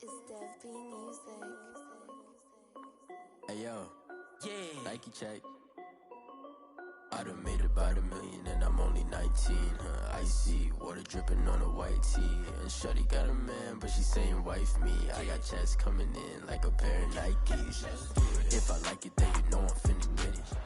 is Dev B Music. Hey yo, yeah, Nike check. I done made about $1 million and I'm only 19, huh? Icy, water dripping on a white tee. And shorty got a man, but she saying wife me. I got checks coming in like a pair of Nikes. If I like it, then you know I'm finna get it.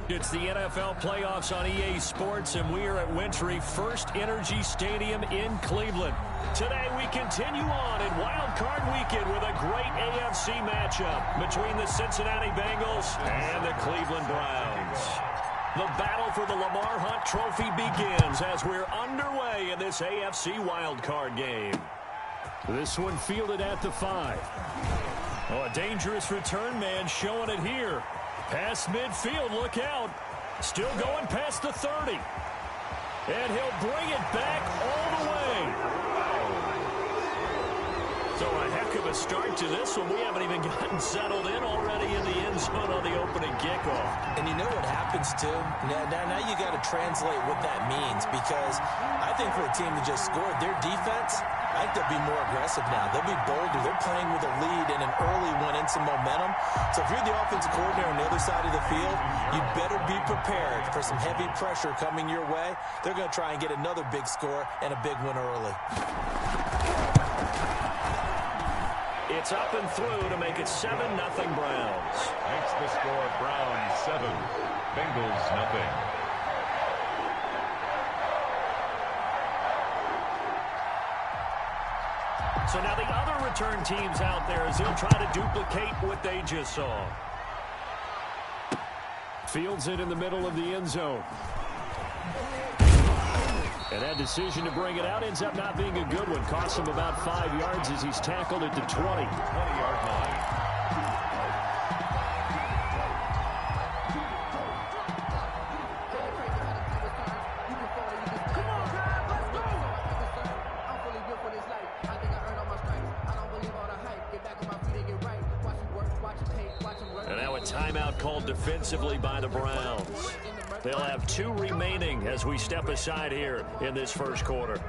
It's the NFL playoffs on EA Sports, and we are at Wintry First Energy Stadium in Cleveland. Today we continue on in Wild Card Weekend with a great AFC matchup between the Cincinnati Bengals and the Cleveland Browns. The battle for the Lamar Hunt Trophy begins as we're underway in this AFC Wild Card game. This one fielded at the 5. Oh, a dangerous return man showing it here. Past midfield, look out. Still going past the 30. And he'll bring it back all the way. So a heck of a start to this one. We haven't even gotten settled in already in the end zone on the opening kickoff. And you know what happens, too? Now you got to translate what that means, because I think for a team to just score, their defense, I think they'll be more aggressive now. They'll be bolder. They're playing with a lead and an early one and some momentum. So if you're the offensive coordinator on the other side of the field, you better be prepared for some heavy pressure coming your way. They're going to try and get another big score and a big one early. It's up and through to make it 7-0 Browns. Makes the score Browns 7, Bengals nothing. So now the other return teams out there as they'll try to duplicate what they just saw. Fields it in the middle of the end zone. And that decision to bring it out ends up not being a good one. Costs him about 5 yards as he's tackled at the 20-yard line. And now a timeout called defensively by the Browns. They'll have 2 remaining as we step aside here in this first quarter.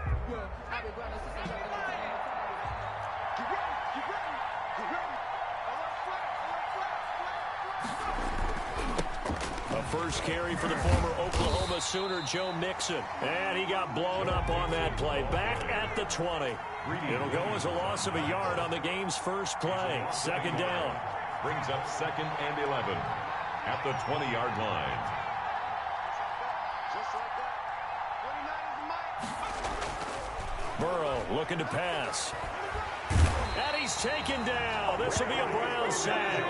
A first carry for the former Oklahoma Sooner, Joe Mixon. And he got blown up on that play. Back at the 20. It'll go as a loss of a yard on the game's first play. Second down. Brings up 2nd and 11 at the 20-yard line. Burrow looking to pass. And he's taken down. This will be a Brown sack.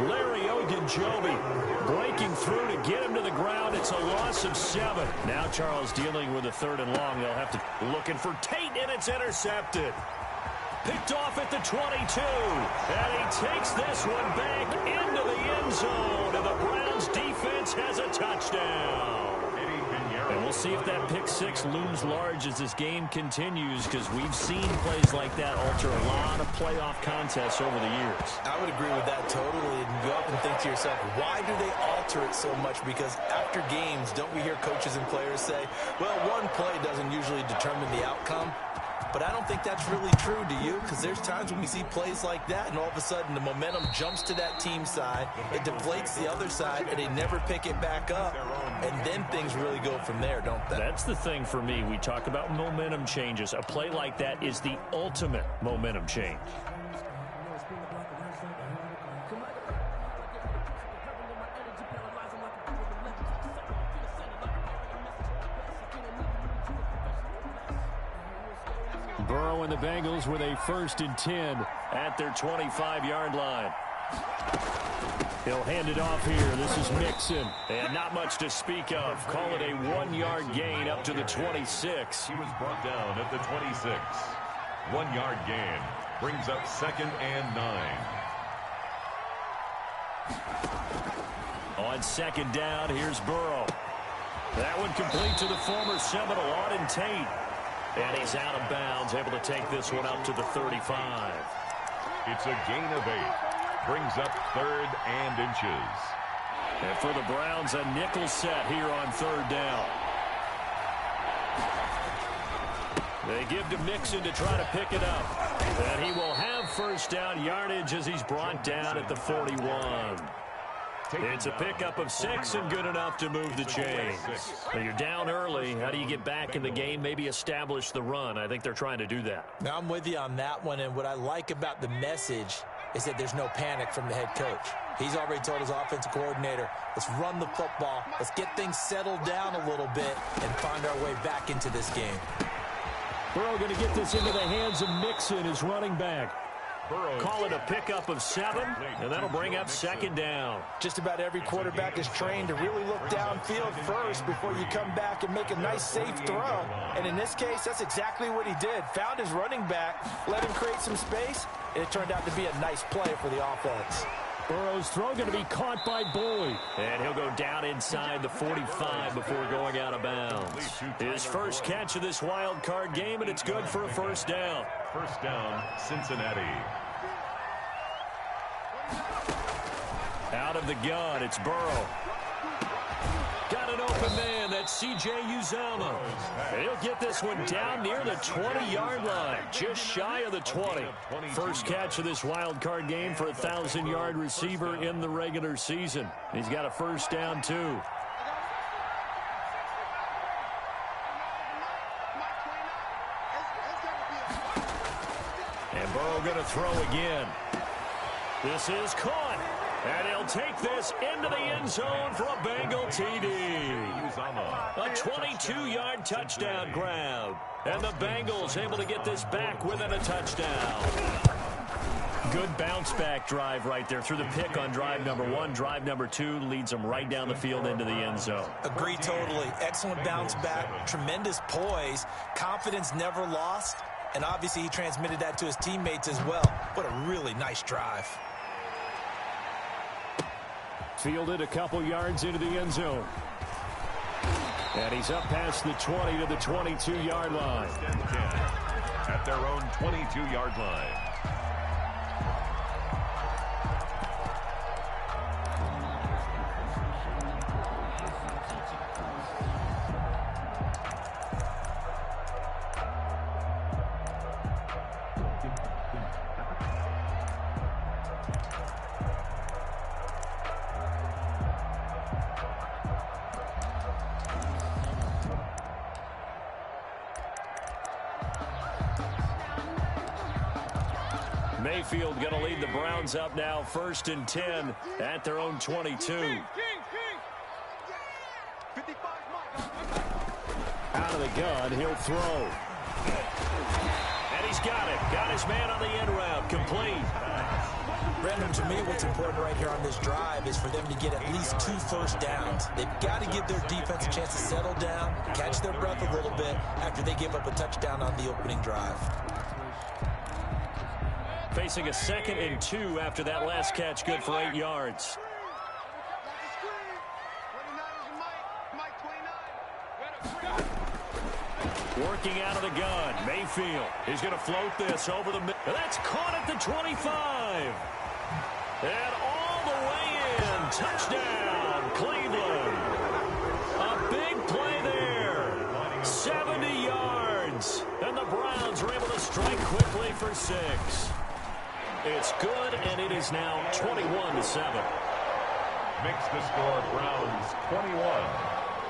Larry Ogunjobi breaking through to get him to the ground. It's a loss of 7. Now Charles dealing with a 3rd and long. They'll have to looking for Tate, and it's intercepted. Picked off at the 22. And he takes this one back into the end zone. And the Browns defense has a touchdown. And we'll see if that pick 6 looms large as this game continues, because we've seen plays like that alter a lot of playoff contests over the years. I would agree with that totally. And go up and think to yourself, why do they alter it so much? Because after games, don't we hear coaches and players say, well, one play doesn't usually determine the outcome? But I don't think that's really true, do you? Because there's times when we see plays like that, and all of a sudden the momentum jumps to that team side, it deflates the other side, and they never pick it back up. And then things really go from there, don't they? That's the thing for me. We talk about momentum changes. A play like that is the ultimate momentum change. Burrow and the Bengals with a 1st and 10 at their 25-yard line. He'll hand it off here. This is Mixon. And not much to speak of. Call it a 1-yard gain up to the 26. He was brought down at the 26. 1-yard gain. Brings up 2nd and 9. On 2nd down, here's Burrow. That one complete to the former Seminole, Auden Tate. And he's out of bounds, able to take this one up to the 35. It's a gain of 8. Brings up 3rd and inches. And for the Browns, a nickel set here on 3rd down. They give to Mixon to try to pick it up. And he will have first down yardage as he's brought down at the 41. It's a pickup of 6 and good enough to move the chains. Well, you're down early. How do you get back in the game, maybe establish the run? I think they're trying to do that. Now, I'm with you on that one, and what I like about the message is that there's no panic from the head coach. He's already told his offensive coordinator, let's run the football, let's get things settled down a little bit and find our way back into this game. Burrow going to get this into the hands of Mixon, his running back. Call it a pickup of 7, and that'll bring up second down. Just about every quarterback is trained to really look downfield first before you come back and make a nice, safe throw. And in this case, that's exactly what he did. Found his running back, let him create some space, and it turned out to be a nice play for the offense. Burrow's throw going to be caught by Boyd. And he'll go down inside the 45 before going out of bounds. His first catch of this wild card game, and it's good for a first down. First down, Cincinnati. Out of the gun, it's Burrow. Got an open man, that's C.J. Uzomah. He'll get this one down near the 20-yard line, just shy of the 20. First catch of this wild card game for a 1,000-yard receiver in the regular season. He's got a first down, too. And Burrow going to throw again. This is caught. And he'll take this into the end zone for a Bengal TD. A 22-yard touchdown grab. And the Bengals able to get this back within a touchdown. Good bounce-back drive right there through the pick on drive number 1. Drive number 2 leads them right down the field into the end zone. Agree totally. Excellent bounce-back, tremendous poise, confidence never lost, and obviously he transmitted that to his teammates as well. What a really nice drive. Fielded a couple yards into the end zone. And he's up past the 20 to the 22-yard line. At their own 22-yard line. Mayfield going to lead the Browns up now, 1st and 10 at their own 22. Out of the gun, he'll throw. And he's got it. Got his man on the end route, complete. Brandon, to me, what's important right here on this drive is for them to get at least 2 first downs. They've got to give their defense a chance to settle down, catch their breath a little bit after they give up a touchdown on the opening drive. Facing a 2nd and 2 after that last catch, good for 8 yards. Working out of the gun, Mayfield is going to float this over the middle. That's caught at the 25. And all the way in, touchdown, Cleveland. A big play there, 70 yards. And the Browns are able to strike quickly for 6. It's good, and it is now 21-7. Makes the score Browns 21,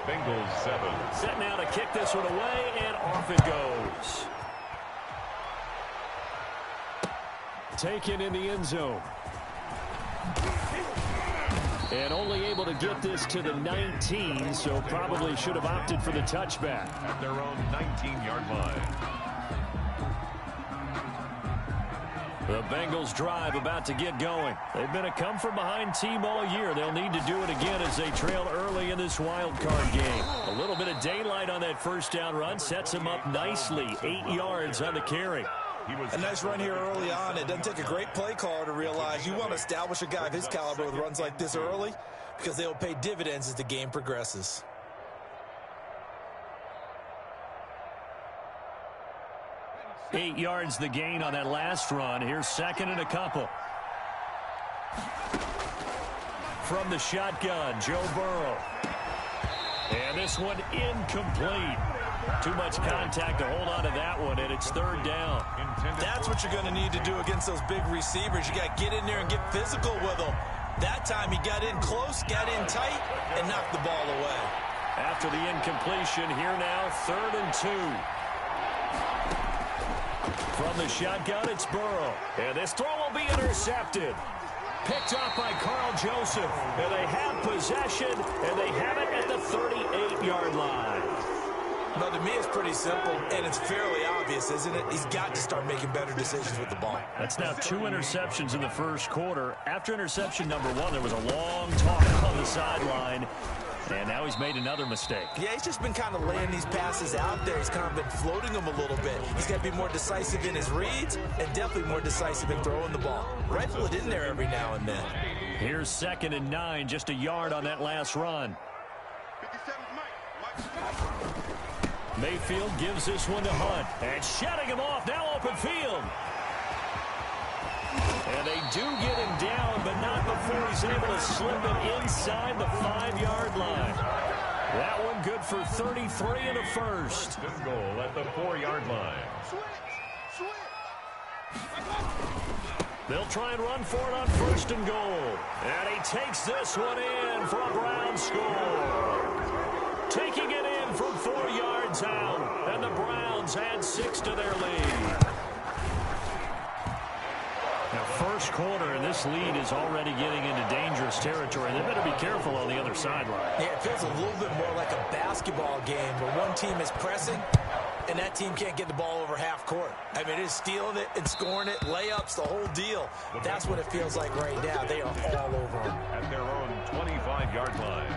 Bengals 7. Set now to kick this one away, and off it goes. Taken in the end zone. And only able to get this to the 19, so probably should have opted for the touchback. At their own 19-yard line. The Bengals drive about to get going. They've been a come-from-behind team all year. They'll need to do it again as they trail early in this wild card game. A little bit of daylight on that first down run sets him up nicely. 8 yards on the carry. A nice run here early on. It doesn't take a great play caller to realize you want to establish a guy of his caliber with runs like this early because they'll pay dividends as the game progresses. Eight yards the gain on that last run. Here's 2nd and a couple. From the shotgun, Joe Burrow. And this one incomplete. Too much contact to hold on to that one, and it's third down. That's what you're going to need to do against those big receivers. You got to get in there and get physical with them. That time he got in close, got in tight, and knocked the ball away. After the incompletion, here now, 3rd and 2. From the shotgun, it's Burrow. And this throw will be intercepted. Picked off by Carl Joseph. And they have possession, and they have it at the 38-yard line. Well, to me, it's pretty simple, and it's fairly obvious, isn't it? He's got to start making better decisions with the ball. That's now 2 interceptions in the first quarter. After interception number 1, there was a long talk on the sideline, and now he's made another mistake. Yeah, he's just been kind of laying these passes out there. He's kind of been floating them a little bit. He's got to be more decisive in his reads and definitely more decisive in throwing the ball. Rifle it in there every now and then. Here's 2nd and 9, just a yard on that last run. Mayfield gives this one to Hunt. And shutting him off, now open field. And they do get him down, but not before he's able to slip it inside the 5-yard line. That one good for 33 and a first. Good goal at the 4-yard line. They'll try and run for it on 1st and goal. And he takes this one in for a Brown score. Taking it in from 4 yards out. And the Browns add 6 to their lead. Now, first quarter, and this lead is already getting into dangerous territory. They better be careful on the other sideline. Yeah, it feels a little bit more like a basketball game where one team is pressing and that team can't get the ball over half court. I mean, it's stealing it and scoring it, layups, the whole deal. That's what it feels like right now. They are all over them. At their own 25-yard line.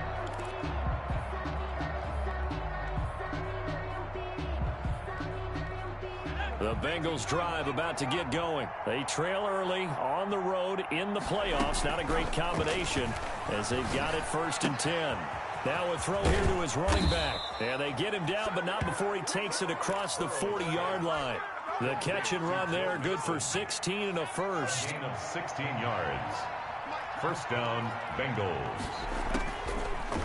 The Bengals drive about to get going. They trail early on the road in the playoffs. Not a great combination as they've got it 1st and 10. Now a throw here to his running back. And they get him down, but not before he takes it across the 40-yard line. The catch and run there, good for 16 and a first. Gain of 16 yards. First down, Bengals.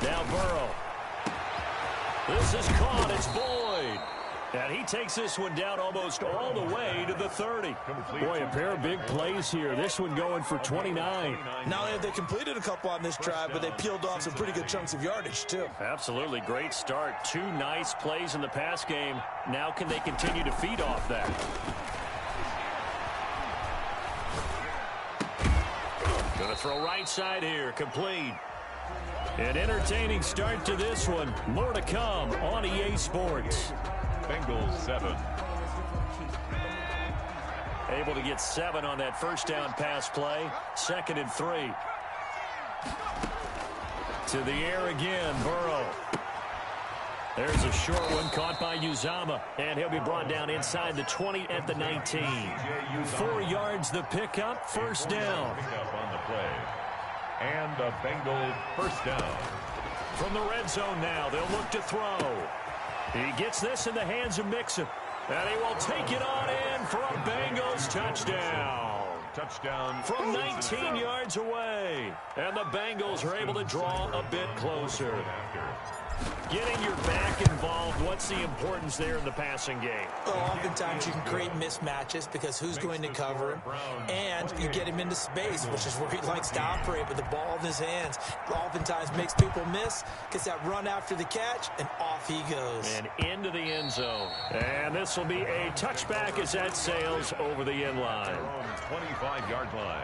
Now Burrow. This is caught. It's Boyd. And he takes this one down almost all the way to the 30. Boy, a pair of big plays here. This one going for 29. Not only have they completed a couple on this drive, but they peeled off some pretty good chunks of yardage, too. Absolutely great start. 2 nice plays in the pass game. Now can they continue to feed off that? Going to throw right side here. Complete. An entertaining start to this one. More to come on EA Sports. Bengals 7. Able to get 7 on that first down pass play. 2nd and 3. To the air again, Burrow. There's a short one caught by Uzama. And he'll be brought down inside the 20 at the 19. 4 yards the pickup, first down. Pickup on the play. And a Bengal first down. From the red zone now, they'll look to throw. He gets this in the hands of Mixon. And he will take it on in for a Bengals touchdown. Touchdown. From 19 yards away. And the Bengals are able to draw a bit closer. Getting your back involved, what's the importance there in the passing game? Well, oftentimes you can create mismatches because who's going to cover him, and you get him into space, which is where he likes to operate with the ball in his hands. Oftentimes makes people miss, gets that run after the catch, and off he goes. And into the end zone. And this will be a touchback as that sails over the end line. 25-yard line.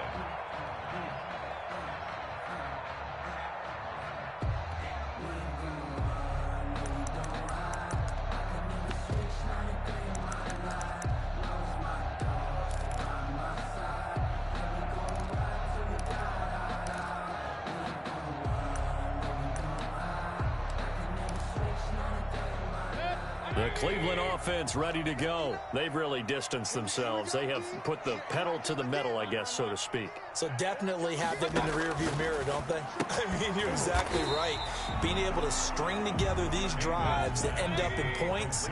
The Cleveland offense ready to go. They've really distanced themselves. They have put the pedal to the metal, I guess, so to speak. So definitely have them in the rearview mirror, don't they? I mean, you're exactly right. Being able to string together these drives that end up in points,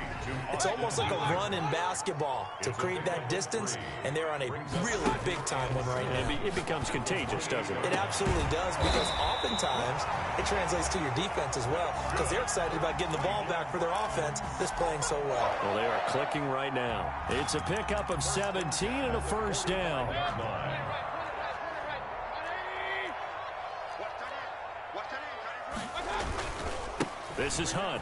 it's almost like a run in basketball to create that distance, and they're on a really big-time one right now. It becomes contagious, doesn't it? It absolutely does, because oftentimes it translates to your defense as well, because they're excited about getting the ball back for their offense. The is playing so well. Well, they are clicking right now. It's a pickup of 17 and a first down. This is Hunt.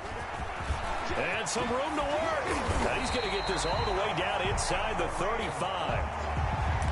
And some room to work. Now he's going to get this all the way down inside the 35.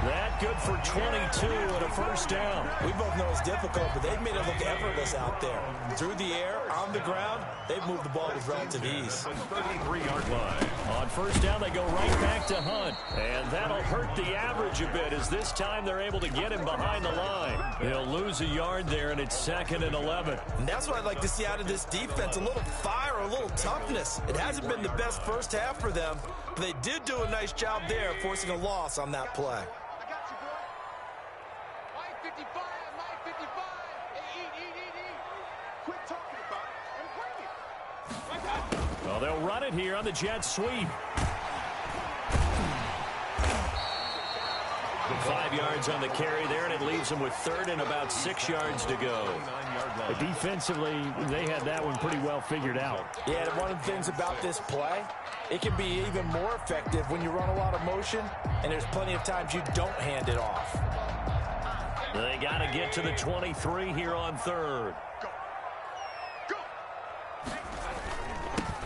That good for 22 and a first down. We both know it's difficult, but they've made it look effortless out there. Through the air, on the ground, they've moved the ball with relative ease. 33-yard line. On first down, they go right back to Hunt. And that'll hurt the average a bit as this time they're able to get him behind the line. He'll lose a yard there, and it's 2nd and 11. And that's what I'd like to see out of this defense, a little fire, a little toughness. It hasn't been the best first half for them, but they did do a nice job there forcing a loss on that play. Well, they'll run it here on the jet sweep. 5 yards on the carry there, and it leaves them with 3rd and about 6 yards to go. But defensively, they had that one pretty well figured out. Yeah, and one of the things about this play, it can be even more effective when you run a lot of motion, and there's plenty of times you don't hand it off. They got to get to the 23 here on 3rd.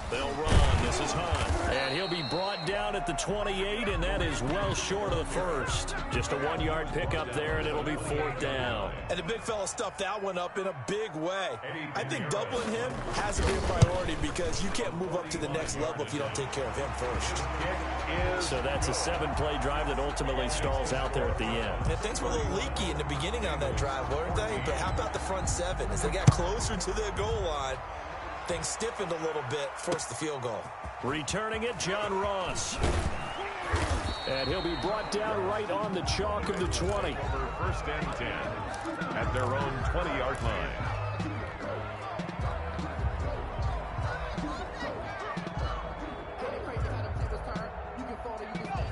They'll run. This is Hunt. And he'll be brought down at the 28, and that is well short of the first. Just a 1-yard pickup there, and it'll be 4th down. And the big fella stuffed that one up in a big way. I think doubling him has to be a priority because you can't move up to the next level if you don't take care of him first. So that's a 7-play drive that ultimately stalls out there at the end. And things were a little leaky in the beginning on that drive, weren't they? But how about the front 7? As they got closer to their goal line, things stiffened a little bit, forced the field goal. Returning it, John Ross. And he'll be brought down right on the chalk of the 20. For 1st and 10 at their own 20-yard line.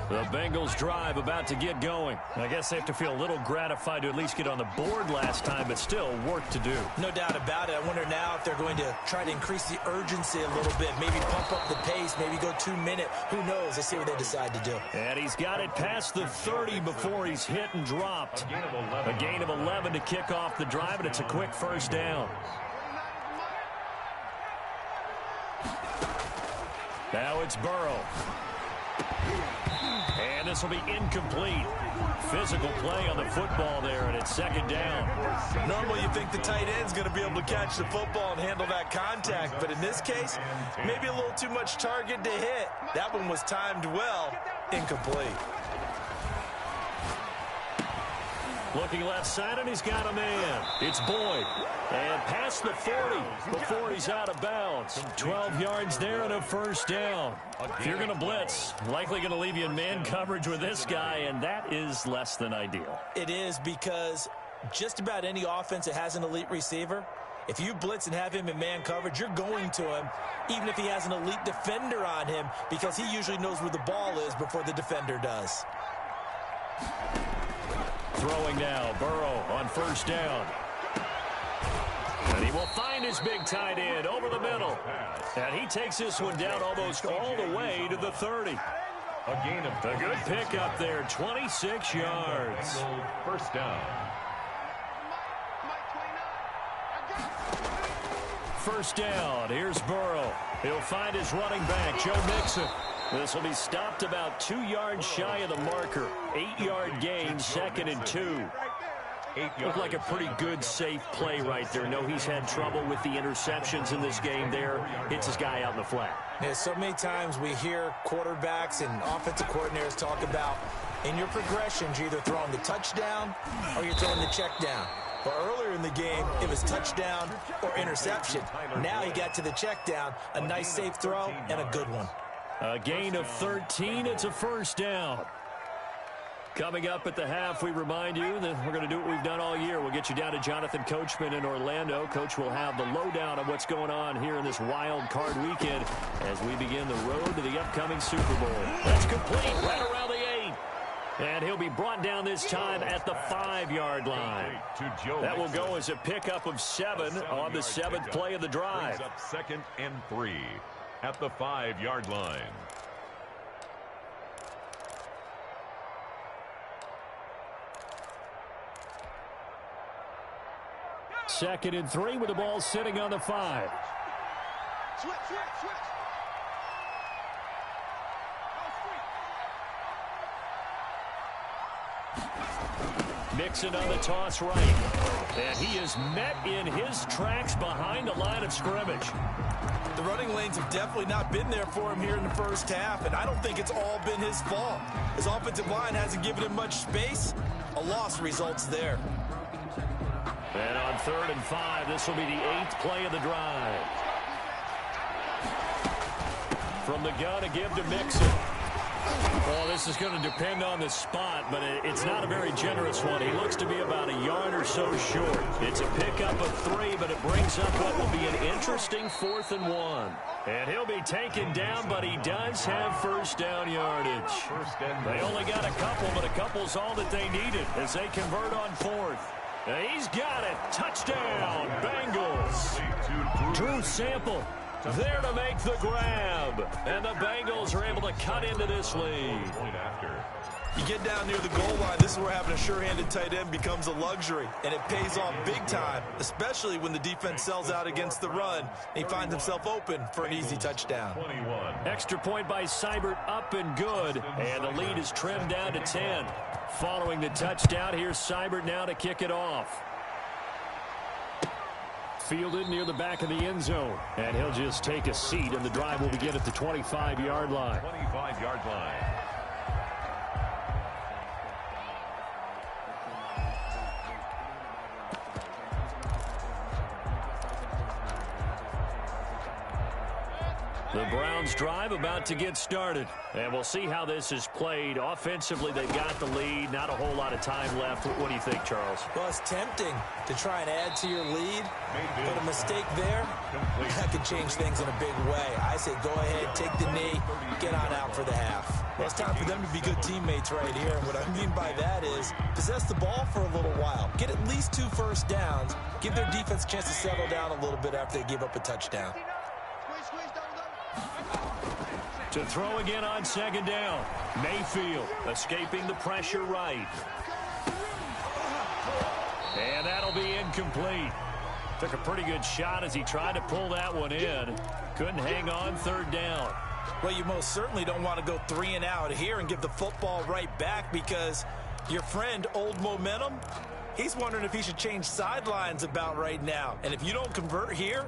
The Bengals drive about to get going. I guess they have to feel a little gratified to at least get on the board last time, but still work to do. No doubt about it. I wonder now if they're going to try to increase the urgency a little bit, maybe pump up the pace, maybe go 2-minute. Who knows? Let's see what they decide to do. And he's got it past the 30 before he's hit and dropped. A gain of 11 to kick off the drive, and it's a quick first down. Now it's Burrow. And this will be incomplete. Physical play on the football there, and it's 2nd down. Normally you think the tight end's going to be able to catch the football and handle that contact, but in this case, maybe a little too much target to hit. That one was timed well, incomplete. Looking left side, and he's got a man. It's Boyd. And past the 40 before he's out of bounds. 12 yards there and a first down. If you're going to blitz, likely going to leave you in man coverage with this guy, and that is less than ideal. It is because just about any offense that has an elite receiver, if you blitz and have him in man coverage, you're going to him, even if he has an elite defender on him, because he usually knows where the ball is before the defender does. Throwing now, Burrow on first down. And he will find his big tight end over the middle. And he takes this one down almost all the way to the 30. A gain of a good pickup there, 26 yards. First down. First down, here's Burrow. He'll find his running back, Joe Mixon. This will be stopped about 2 yards shy of the marker. 8-yard gain, 2nd and 2. Looked like a pretty good, safe play right there. No, he's had trouble with the interceptions in this game there. Hits his guy out in the flat. Yeah, so many times we hear quarterbacks and offensive coordinators talk about in your progressions, you're either throwing the touchdown or you're throwing the check down. But earlier in the game, it was touchdown or interception. Now he got to the check down, a nice safe throw, and a good one. A gain of 13. It's a first down. Coming up at the half, we remind you that we're going to do what we've done all year. We'll get you down to Jonathan Coachman in Orlando. Coach will have the lowdown of what's going on here in this wild card weekend as we begin the road to the upcoming Super Bowl. That's complete right around the 8. And he'll be brought down this time at the 5-yard line. That will go as a pickup of 7 on the 7th play of the drive. 2nd and 3. at the 5-yard line. Second and 3 with the ball sitting on the 5. Switch. Mixon on the toss right. And he is met in his tracks behind the line of scrimmage. The running lanes have definitely not been there for him here in the first half, and I don't think it's all been his fault. His offensive line hasn't given him much space. A loss results there. And on 3rd and 5, this will be the 8th play of the drive. From the gun, a give to Mixon. Well, this is going to depend on the spot, but it's not a very generous one. He looks to be about a yard or so short. It's a pickup of 3, but it brings up what will be an interesting 4th and 1. And he'll be taken down, but he does have first down yardage. They only got a couple, but a couple's all that they needed as they convert on 4th. He's got it. Touchdown, Bengals. Drew Sample there to make the grab. And the Bengals are able to cut into this lead. You get down near the goal line, this is where having a sure-handed tight end becomes a luxury, and it pays off big time, especially when the defense sells out against the run. He finds himself open for an easy touchdown. Extra point by Seibert, up and good, and the lead is trimmed down to 10. Following the touchdown, here's Seibert now to kick it off. Fielded near the back of the end zone, and he'll just take a seat, and the drive will begin at the 25-yard line. 25-yard line. The Browns drive about to get started. And we'll see how this is played. Offensively, they've got the lead. Not a whole lot of time left. What do you think, Charles? Well, it's tempting to try and add to your lead, but a mistake there, that could change things in a big way. I say go ahead, take the knee, get on out for the half. Well, it's time for them to be good teammates right here. And what I mean by that is possess the ball for a little while. Get at least 2 first downs. Give their defense a chance to settle down a little bit after they give up a touchdown. To throw again on 2nd down. Mayfield escaping the pressure right. And that'll be incomplete. Took a pretty good shot as he tried to pull that one in. Couldn't hang on 3rd down. Well, you most certainly don't want to go 3 and out here and give the football right back, because your friend, Old Momentum, he's wondering if he should change sidelines about right now. And if you don't convert here,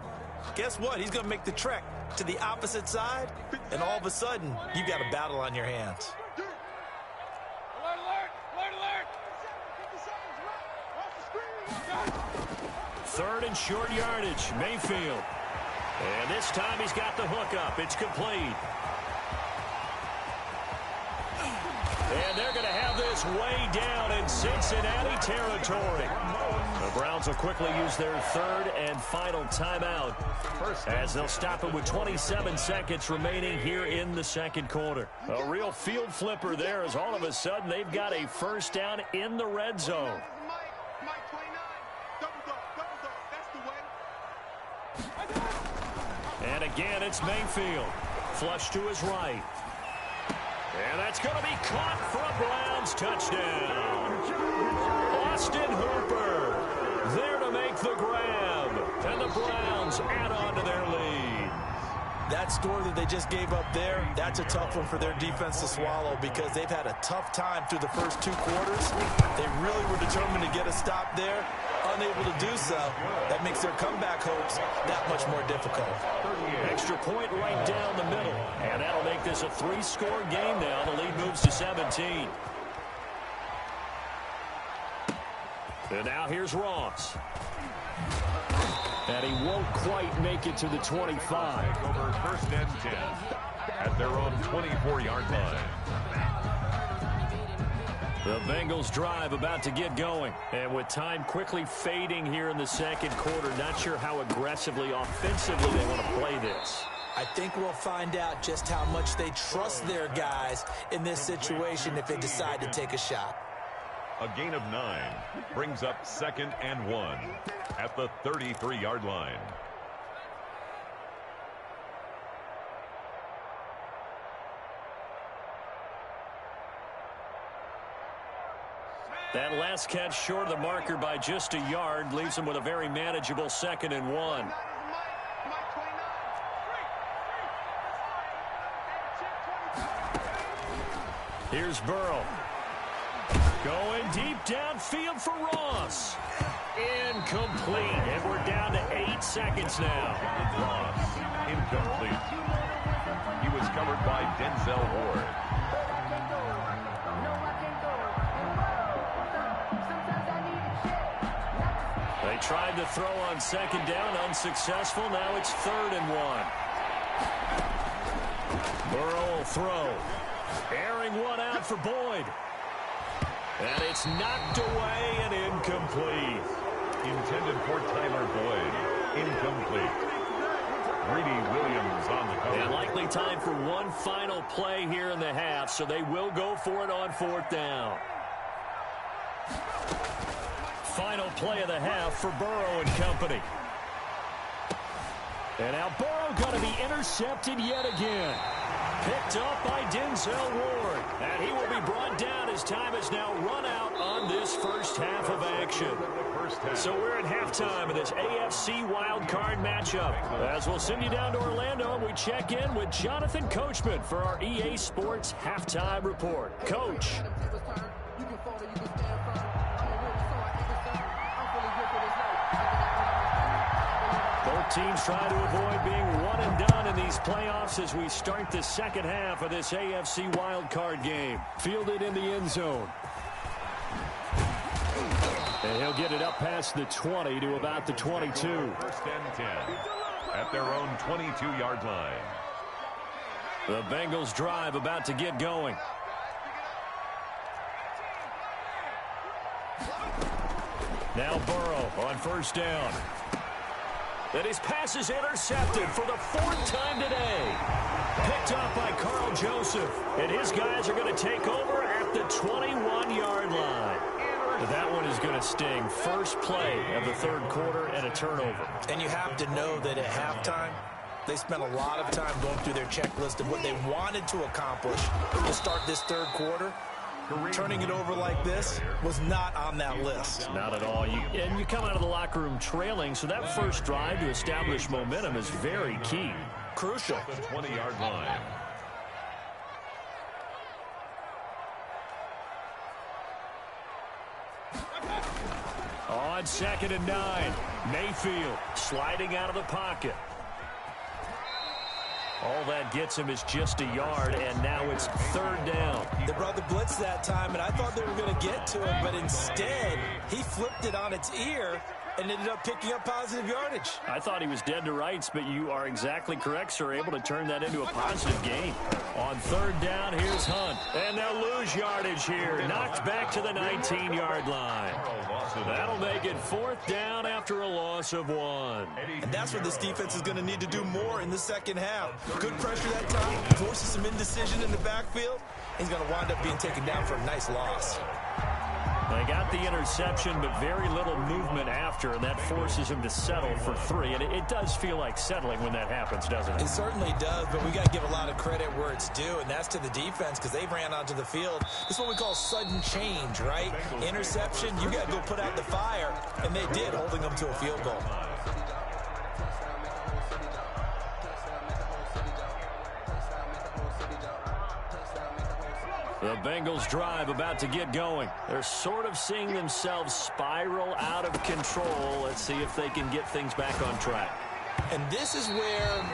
guess what? He's going to make the trek to the opposite side, and all of a sudden, you've got a battle on your hands. Third and short yardage, Mayfield. And this time he's got the hook up. It's complete. And they're going to have this way down in Cincinnati territory. The Browns will quickly use their 3rd and final timeout as they'll stop it with 27 seconds remaining here in the 2nd quarter. A real field flipper there, as all of a sudden they've got a first down in the red zone. And again, it's Mayfield. Flush to his right. And that's going to be caught for a Browns touchdown. Austin Hooper there to make the grab. And the Browns add on to their lead. That score that they just gave up there, that's a tough one for their defense to swallow, because they've had a tough time through the first 2 quarters. They really were determined to get a stop there. Unable to do so, that makes their comeback hopes that much more difficult. Extra point right down the middle. And that'll make this a 3-score game now. The lead moves to 17. And now here's Ross. And he won't quite make it to the 25. Over 1st and 10 at their own 24-yard line. The Bengals drive about to get going. And with time quickly fading here in the 2nd quarter, not sure how aggressively, offensively they want to play this. I think we'll find out just how much they trust their guys in this situation if they decide to take a shot. A gain of 9 brings up 2nd and 1 at the 33-yard line. That last catch short of the marker by just a yard leaves him with a very manageable 2nd and 1. Here's Burrow. Going deep downfield for Ross. Incomplete. And we're down to 8 seconds now. Ross, incomplete. He was covered by Denzel Ward. They tried to throw on 2nd down, unsuccessful. Now it's 3rd and 1. Burrow will throw. Airing one out for Boyd. And it's knocked away and incomplete. Intended for Tyler Boyd. Incomplete. Greedy Williams on the cover. And likely time for one final play here in the half, so they will go for it on 4th down. Final play of the half for Burrow and company. And now Burrow going to be intercepted yet again. Picked up by Denzel Ward. And he will be brought down as time has now run out on this first half of action. So we're at halftime of this AFC wildcard matchup. As we'll send you down to Orlando, we check in with Jonathan Coachman for our EA Sports Halftime Report. Coach. Both teams trying to avoid being one and done in these playoffs as we start the second half of this AFC wildcard game. Fielded in the end zone. And he'll get it up past the 20 to about the 22. 1st and 10 at their own 22-yard line. The Bengals drive about to get going. Now Burrow on 1st down. And his pass is intercepted for the 4th time today. Picked up by Carl Joseph. And his guys are going to take over at the 21-yard line. That one is going to sting. First play of the 3rd quarter and a turnover. And you have to know that at halftime, they spent a lot of time going through their checklist of what they wanted to accomplish to start this 3rd quarter. Turning it over like this was not on that list. Not at all. And you come out of the locker room trailing, so that first drive to establish momentum is very key. Crucial. The 20-yard line. On 2nd and 9, Mayfield sliding out of the pocket. All that gets him is just a yard, and now it's 3rd down. They brought the blitz that time, and I thought they were going to get to him, but instead, he flipped it on its ear and ended up picking up positive yardage. I thought he was dead to rights, but you are exactly correct, sir. Able to turn that into a positive gain. On 3rd down, here's Hunt. And they'll lose yardage here. Knocked back to the 19-yard line. That'll make it 4th down after a loss of 1. And that's what this defense is going to need to do more in the second half. Good pressure that time, forces some indecision in the backfield. He's going to wind up being taken down for a nice loss. They got the interception, but very little movement after, and that forces him to settle for 3. And it does feel like settling when that happens, doesn't it? It certainly does, but we got to give a lot of credit where it's due, and that's to the defense because they ran onto the field. This is what we call sudden change, right? Interception, you got to go put out the fire, and they did, holding them to a field goal. The Bengals drive about to get going. They're sort of seeing themselves spiral out of control. Let's see if they can get things back on track. And this is where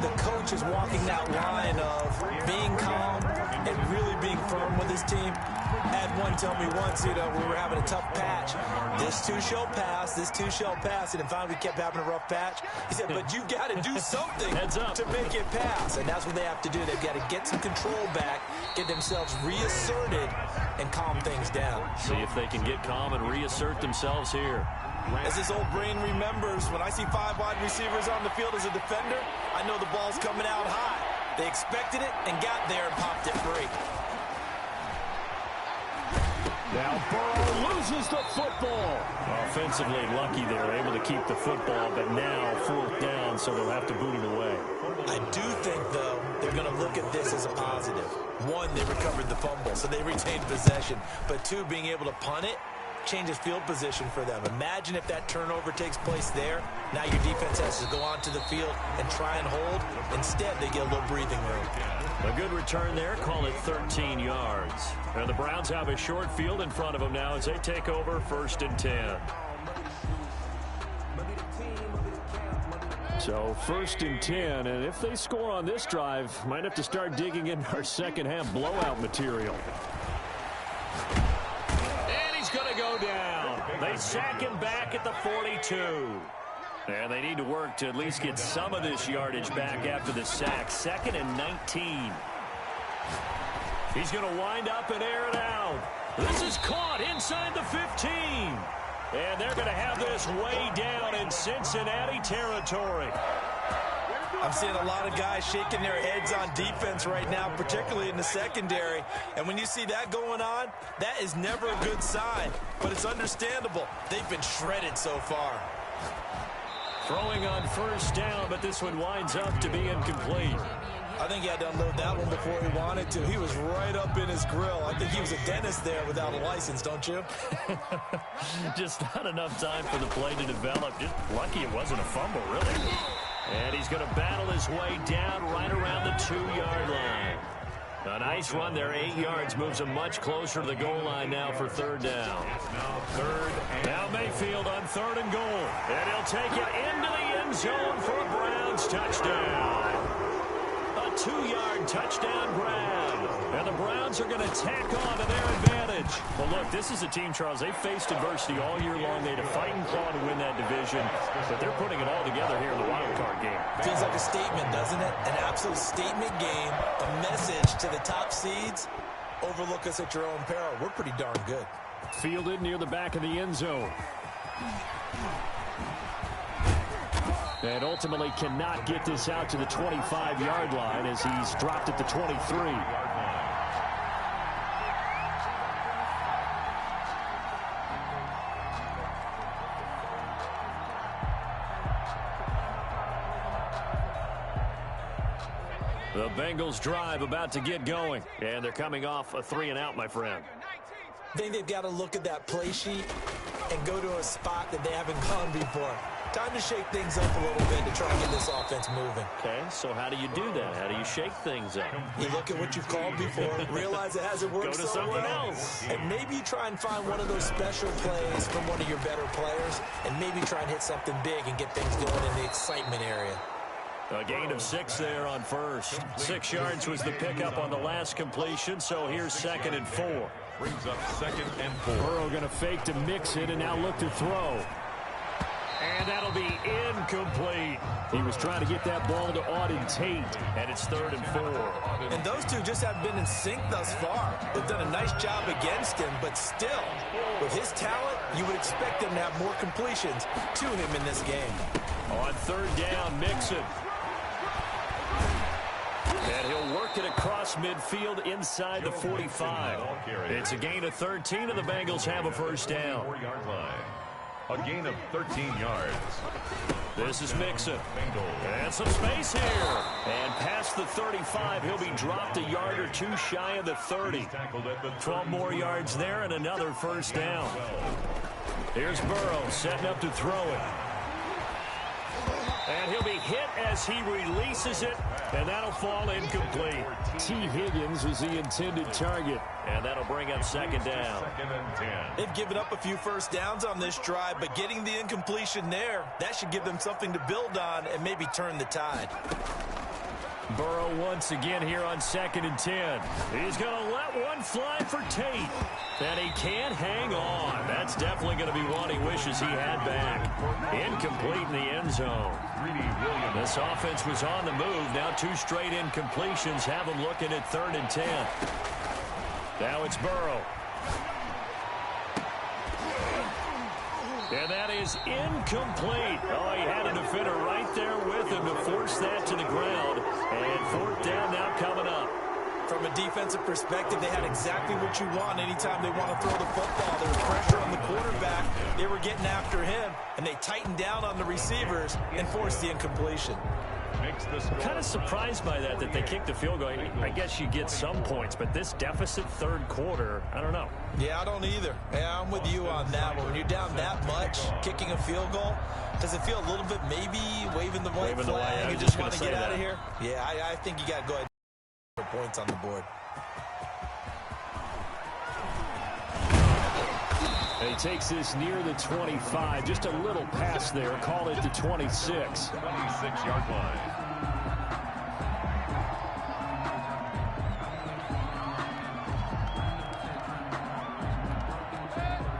the coach is walking that line of being calm and really being firm with his team. I had one tell me once, we were having a tough patch. This too shall pass, this too shall pass. And finally we kept having a rough patch. He said, but you got to do something to make it pass. And that's what they have to do. They've got to get some control back, get themselves reasserted, and calm things down. See if they can get calm and reassert themselves here. As this old brain remembers, when I see 5 wide receivers on the field as a defender, I know the ball's coming out high. They expected it and got there and popped it free. Now Burrow loses the football. Offensively lucky they're able to keep the football, but now 4th down, so they'll have to boot it away. I do think, though, they're going to look at this as a positive. One, they recovered the fumble, so they retained possession. But two, being able to punt it changes field position for them. Imagine if that turnover takes place there. Now your defense has to go onto the field and try and hold. Instead, they get a little breathing room. A good return there. Call it 13 yards. And the Browns have a short field in front of them now as they take over 1st and 10. So 1st and 10, and if they score on this drive, might have to start digging in our second half blowout material. And he's going to go down. They sack him back at the 42. And they need to work to at least get some of this yardage back after the sack. 2nd and 19. He's going to wind up and air it out. This is caught inside the 15. And they're going to have this way down in Cincinnati territory. I'm seeing a lot of guys shaking their heads on defense right now, particularly in the secondary. And when you see that going on, that is never a good sign. But it's understandable. They've been shredded so far. Throwing on 1st down, but this one winds up to be incomplete. I think he had to unload that one before he wanted to. He was right up in his grill. I think he was a dentist there without a license, don't you? Just not enough time for the play to develop. Just lucky it wasn't a fumble, really. And he's going to battle his way down right around the 2-yard line. A nice run there, 8 yards, moves him much closer to the goal line now for 3rd down. Now Mayfield on 3rd and goal. And he'll take it into the end zone for a Browns touchdown. A 2-yard touchdown grab. And the Browns are going to tack on to their advantage. Well, look, this is a team, Charles. They've faced adversity all year long. They had a fighting claw to win that division. But they're putting it all together here in the wild card game. Feels like a statement, doesn't it? An absolute statement game. A message to the top seeds. Overlook us at your own peril. We're pretty darn good. Fielded near the back of the end zone. And ultimately cannot get this out to the 25-yard line as he's dropped at the 23. The Bengals drive about to get going. And they're coming off a 3-and-out, my friend. I think they've got to look at that play sheet and go to a spot that they haven't gone before. Time to shake things up a little bit to try and get this offense moving. Okay, so how do you do that? How do you shake things up? You look at what you've called before, realize it hasn't worked Go to so something well, else. and maybe you try and find one of those special plays from one of your better players, and maybe try and hit something big and get things going in the excitement area. A gain of 6 there on 1st. 6 yards was the pickup on the last completion, so here's 2nd and 4. Brings up 2nd and 4. Burrow going to fake to mix it and now look to throw. And that'll be incomplete. He was trying to get that ball to Auden Tate, and it's 3rd and 4. And those two just haven't been in sync thus far. They've done a nice job against him, but still, with his talent, you would expect him to have more completions to him in this game. On 3rd down, Mixon. And he'll work it across midfield inside the 45. It's a gain of 13, and the Bengals have a 1st down. 4-yard line. A gain of 13 yards. This is Mixon. And some space here. And past the 35, he'll be dropped a yard or 2 shy of the 30. 12 more yards there and another 1st down. Here's Burrow setting up to throw it. And he'll be hit as he releases it, and that'll fall incomplete. T. Higgins was the intended target, and that'll bring up 2nd down. 2nd and 10. They've given up a few 1st downs on this drive, but getting the incompletion there, that should give them something to build on and maybe turn the tide. Burrow once again here on 2nd and 10. He's going to let one fly for Tate. And he can't hang on. That's definitely going to be one he wishes he had back. Incomplete in the end zone. This offense was on the move. Now 2 straight incompletions have him looking at 3rd and 10. Now it's Burrow. And that is incomplete. Oh, he had a defender right there with him to force that to the ground. And 4th down now coming up. From a defensive perspective, they had exactly what you want anytime they want to throw the football. There was pressure on the quarterback. They were getting after him, and they tightened down on the receivers and forced the incompletion. What's the score? Kind of surprised by that they kicked the field goal. I guess you get some points, but this deficit third quarter, I don't know. Yeah, I don't either. Yeah, I'm with you on that one. When you're down that much, kicking a field goal, does it feel a little bit maybe waving the white flag and just want to get out of here? Yeah, I think you got to go ahead and put points on the board. He takes this near the 25, just a little pass there, call it the 26. 26-yard line.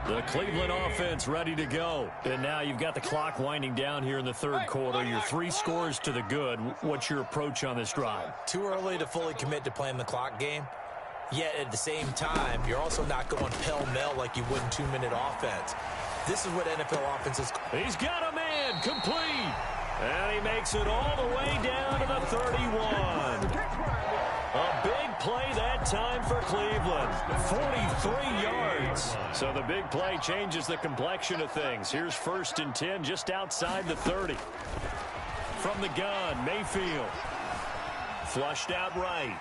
The Cleveland offense ready to go. And now you've got the clock winding down here in the third quarter. Your 3 scores to the good. What's your approach on this drive? Too early to fully commit to playing the clock game. Yet at the same time, you're also not going pell-mell like you would in 2-minute offense. This is what NFL offenses. He's got a man complete. And he makes it all the way down to the 31. A big play that time for Cleveland. 43 yards. So the big play changes the complexion of things. Here's 1st and 10 just outside the 30. From the gun, Mayfield. Flushed out right.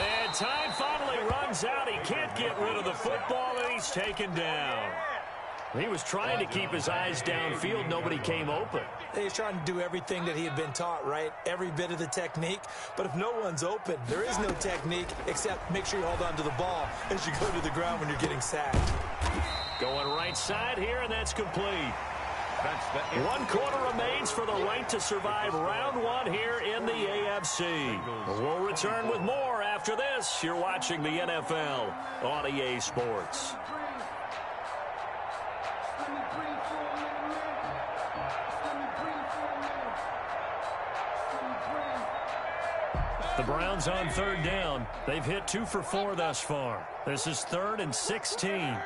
And time finally runs out. He can't get rid of the football, and he's taken down. He was trying to keep his eyes downfield. Nobody came open. He's trying to do everything that he had been taught, right? Every bit of the technique. But if no one's open, there is no technique except make sure you hold on to the ball as you go to the ground when you're getting sacked. Going right side here, and that's complete. 1 quarter remains for the right to survive round 1 here in the AFC. We'll return with more after this. You're watching the NFL on EA Sports. The Browns on 3rd down. They've hit 2 for 4 thus far. This is 3rd and 16.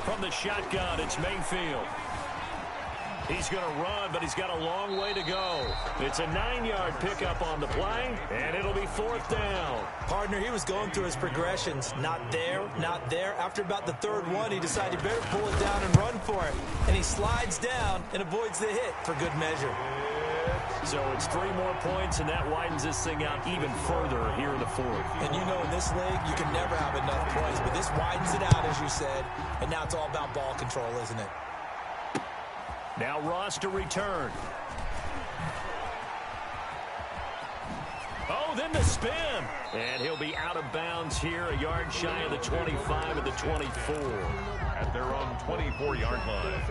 From the shotgun, it's Mayfield. He's going to run, but he's got a long way to go. It's a 9-yard pickup on the play, and it'll be 4th down. Partner, he was going through his progressions. Not there, not there. After about the 3rd one, he decided he better pull it down and run for it. And he slides down and avoids the hit for good measure. So it's 3 more points, and that widens this thing out even further here in the 4th. And you know in this league, you can never have enough points, but this widens it out, as you said. And now it's all about ball control, isn't it? Now Ross to return. Oh, then the spin. And he'll be out of bounds here, a yard shy of the 25 at the 24. At their own 24-yard line.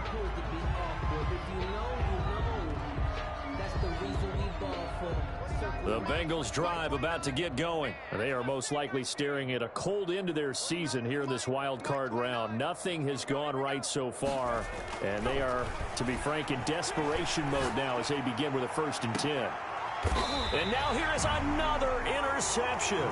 The Bengals drive about to get going. They are most likely staring at a cold end to their season here in this wild card round. Nothing has gone right so far, and they are, to be frank, in desperation mode now as they begin with a 1st and 10. And now here is another interception.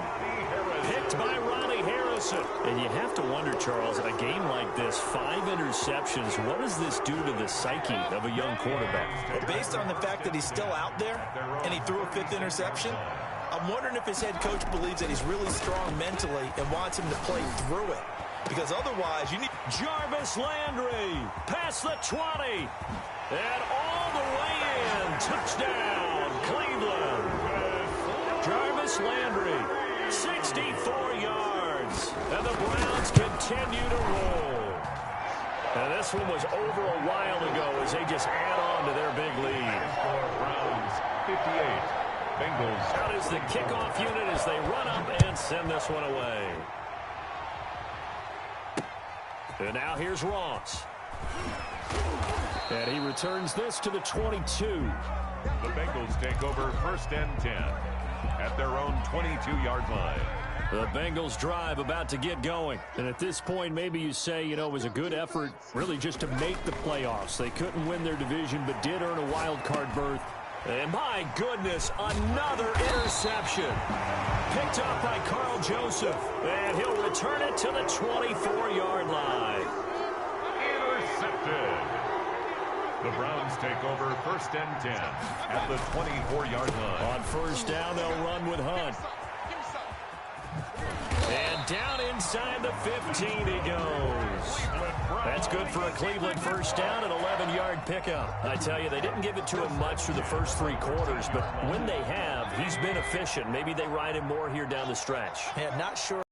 Picked by Ronnie Harrison. And you have to wonder, Charles, in a game like this, 5 interceptions, what does this do to the psyche of a young quarterback? Well, based on the fact that he's still out there and he threw a 5th interception, I'm wondering if his head coach believes that he's really strong mentally and wants him to play through it. Because otherwise, you need Jarvis Landry past the 20 and all the way in. Touchdown, Cleveland. Jarvis Landry, 64 yards, and the Browns continue to roll. And this one was over a while ago as they just add on to their big lead. Browns 58. Bengals. Out is the kickoff unit as they run up and send this one away. And now here's Ross. And he returns this to the 22. The Bengals take over 1st and 10 at their own 22-yard line. The Bengals drive about to get going. And at this point, maybe you say, you know, it was a good effort really just to make the playoffs. They couldn't win their division but did earn a wild card berth. And my goodness, another interception. Picked up by Carl Joseph. And he'll return it to the 24-yard line. Intercepted. The Browns take over 1st and 10 at the 24-yard line. On 1st down, they'll run with Hunt. And down inside. inside the 15 he goes. That's good for a Cleveland first down, an 11-yard pickup. I tell you, they didn't give it to him much through the first 3 quarters, but when they have, he's been efficient. Maybe they ride him more here down the stretch. Yeah, not sure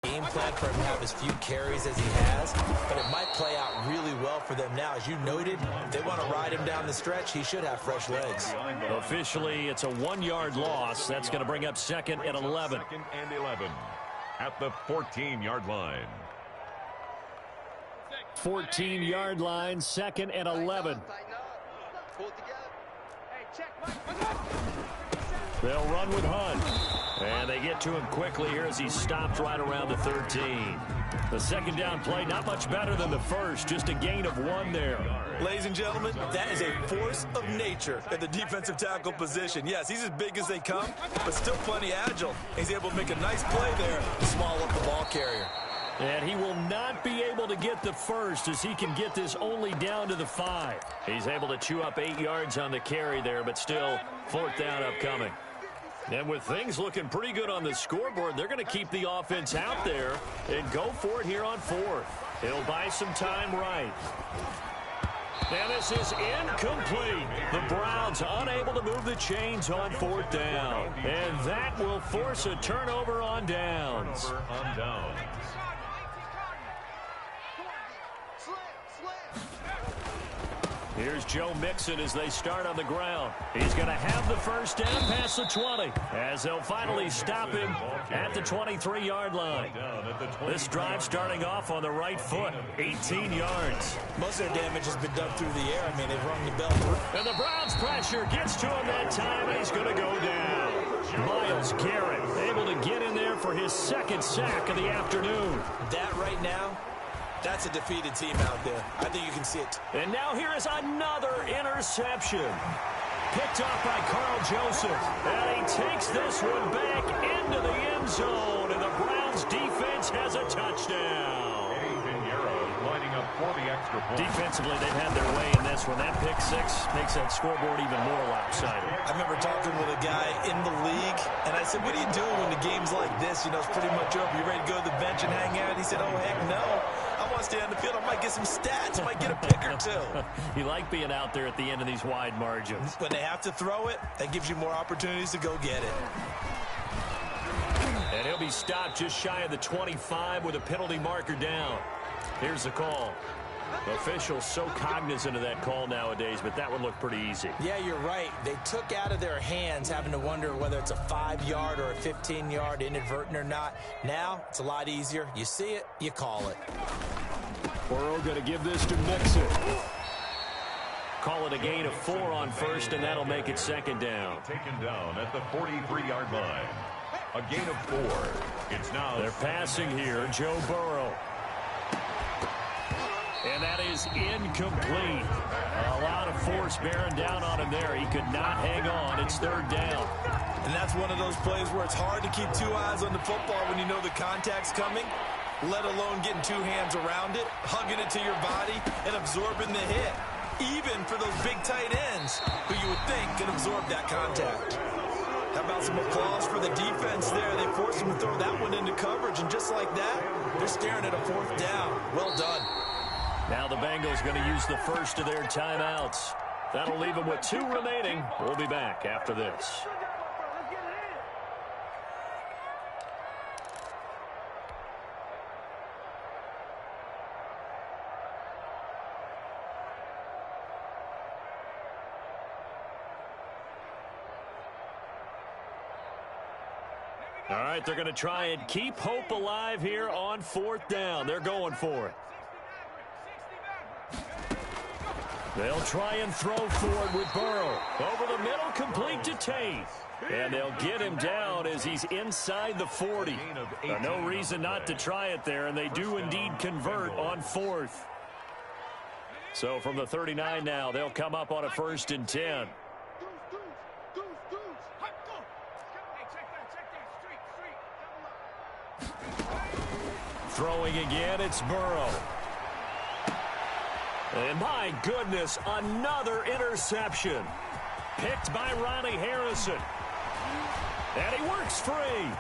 game plan for him to have as few carries as he has, but it might play out really well for them now. As you noted, if they want to ride him down the stretch, he should have fresh legs. Officially, it's a 1-yard loss. That's going to bring up 2nd and 11. 2nd and 11 at the 14-yard line. 14-yard line, 2nd and 11. They'll run with Hunt. And they get to him quickly here as he stopped right around the 13. The second down play, not much better than the first, just a gain of 1 there. Ladies and gentlemen, that is a force of nature at the defensive tackle position. Yes, he's as big as they come, but still plenty agile. He's able to make a nice play there to small up the ball carrier. And he will not be able to get the first as he can get this only down to the 5. He's able to chew up 8 yards on the carry there, but still 4th down upcoming. And with things looking pretty good on the scoreboard, they're going to keep the offense out there and go for it here on 4th. He'll buy some time right. And this is incomplete. The Browns unable to move the chains on 4th down. And that will force a turnover on downs. Here's Joe Mixon as they start on the ground. He's going to have the first down past the 20 as they'll finally stop him at the 23-yard line. This drive starting off on the right foot, 18 yards. Most of their damage has been done through the air. I mean, they've rung the bell through. And the Browns pressure gets to him that time, and he's going to go down. Myles Garrett able to get in there for his 2nd sack of the afternoon. That right now, that's a defeated team out there. I think you can see it. And now here is another interception. Picked off by Carl Joseph. And he takes this one back into the end zone. And the Browns defense has a touchdown. Lining up for the extra point. Defensively, they've had their way in this one. That pick 6 makes that scoreboard even more lopsided. I remember talking with a guy in the league, and I said, what are you doing when the game's like this? You know, it's pretty much over. You ready to go to the bench and hang out? He said, oh, heck no. I want to stay on the field. I might get some stats. I might get a pick or 2. You like being out there at the end of these wide margins. When they have to throw it, that gives you more opportunities to go get it. And he'll be stopped just shy of the 25 with a penalty marker down. Here's the call. Officials so cognizant of that call nowadays, but that would look pretty easy. Yeah, you're right. They took out of their hands having to wonder whether it's a 5-yard or a 15-yard inadvertent or not. Now, it's a lot easier. You see it, you call it. Burrow going to give this to Mixon. Call it a gain of 4 on first, and that'll make it 2nd down. Taken down at the 43-yard line. A gain of 4. It's now. They're passing here. Joe Burrow. And that is incomplete. A lot of force bearing down on him there. He could not hang on. It's 3rd down. And that's one of those plays where it's hard to keep 2 eyes on the football when you know the contact's coming, let alone getting 2 hands around it, hugging it to your body, and absorbing the hit. Even for those big tight ends who you would think could absorb that contact. How about some applause for the defense there? They forced him to throw that one into coverage, and just like that, they're staring at a 4th down. Well done. Now the Bengals going to use the first of their timeouts. That'll leave them with 2 remaining. We'll be back after this. All right, they're going to try and keep hope alive here on 4th down. They're going for it. They'll try and throw forward with Burrow. Over the middle, complete to Tate. And they'll get him down as he's inside the 40. No reason not to try it there, and they do indeed convert on 4th. So from the 39 now, they'll come up on a 1st and 10. Throwing again, it's Burrow. And my goodness, another interception. Picked by Ronnie Harrison. And he works free.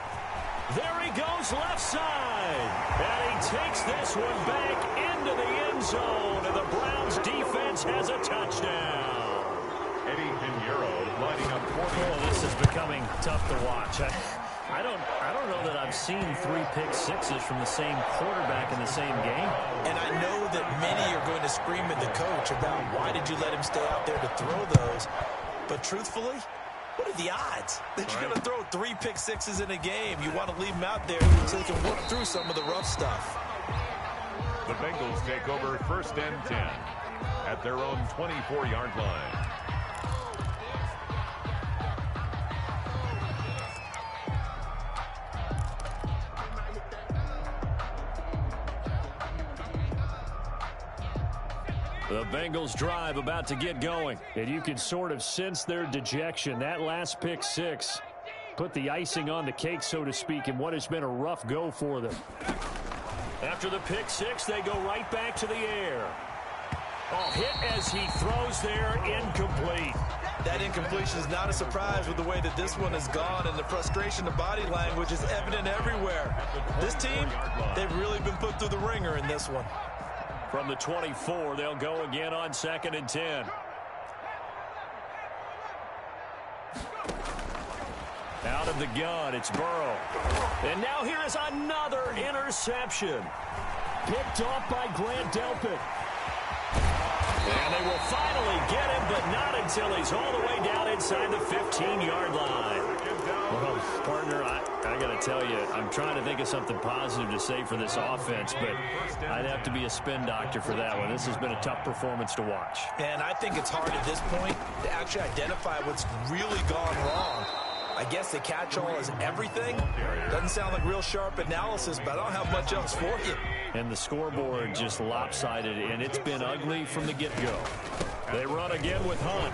There he goes left side. And he takes this one back into the end zone. And the Browns defense has a touchdown. Eddie Pinheiro lining up for Oh, this is becoming tough to watch. I don't know that I've seen 3 pick sixes from the same quarterback in the same game. And I know that many are going to scream at the coach about why did you let him stay out there to throw those. But truthfully, what are the odds that you're going to throw 3 pick sixes in a game? You want to leave them out there so they can work through some of the rough stuff. the Bengals take over 1st and 10 at their own 24-yard line. The Bengals drive about to get going. And you can sort of sense their dejection. That last pick six put the icing on the cake, so to speak, in what has been a rough go for them. After the pick six, they go right back to the air. Oh, hit as he throws there, incomplete. That incompletion is not a surprise with the way that this one has gone, and the frustration of body language is evident everywhere. This team, they've really been put through the ringer in this one. From the 24, they'll go again on 2nd and 10. Out of the gun, it's Burrow. And now here is another interception. Picked off by Grant Delpit. And they will finally get him, but not until he's all the way down inside the 15-yard line. Well, partner, I got to tell you, I'm trying to think of something positive to say for this offense, but I'd have to be a spin doctor for that one. This has been a tough performance to watch. And I think it's hard at this point to actually identify what's really gone wrong. I guess the catch-all is everything. Doesn't sound like real sharp analysis, but I don't have much else for you. And the scoreboard just lopsided, and it's been ugly from the get-go. They run again with Hunt.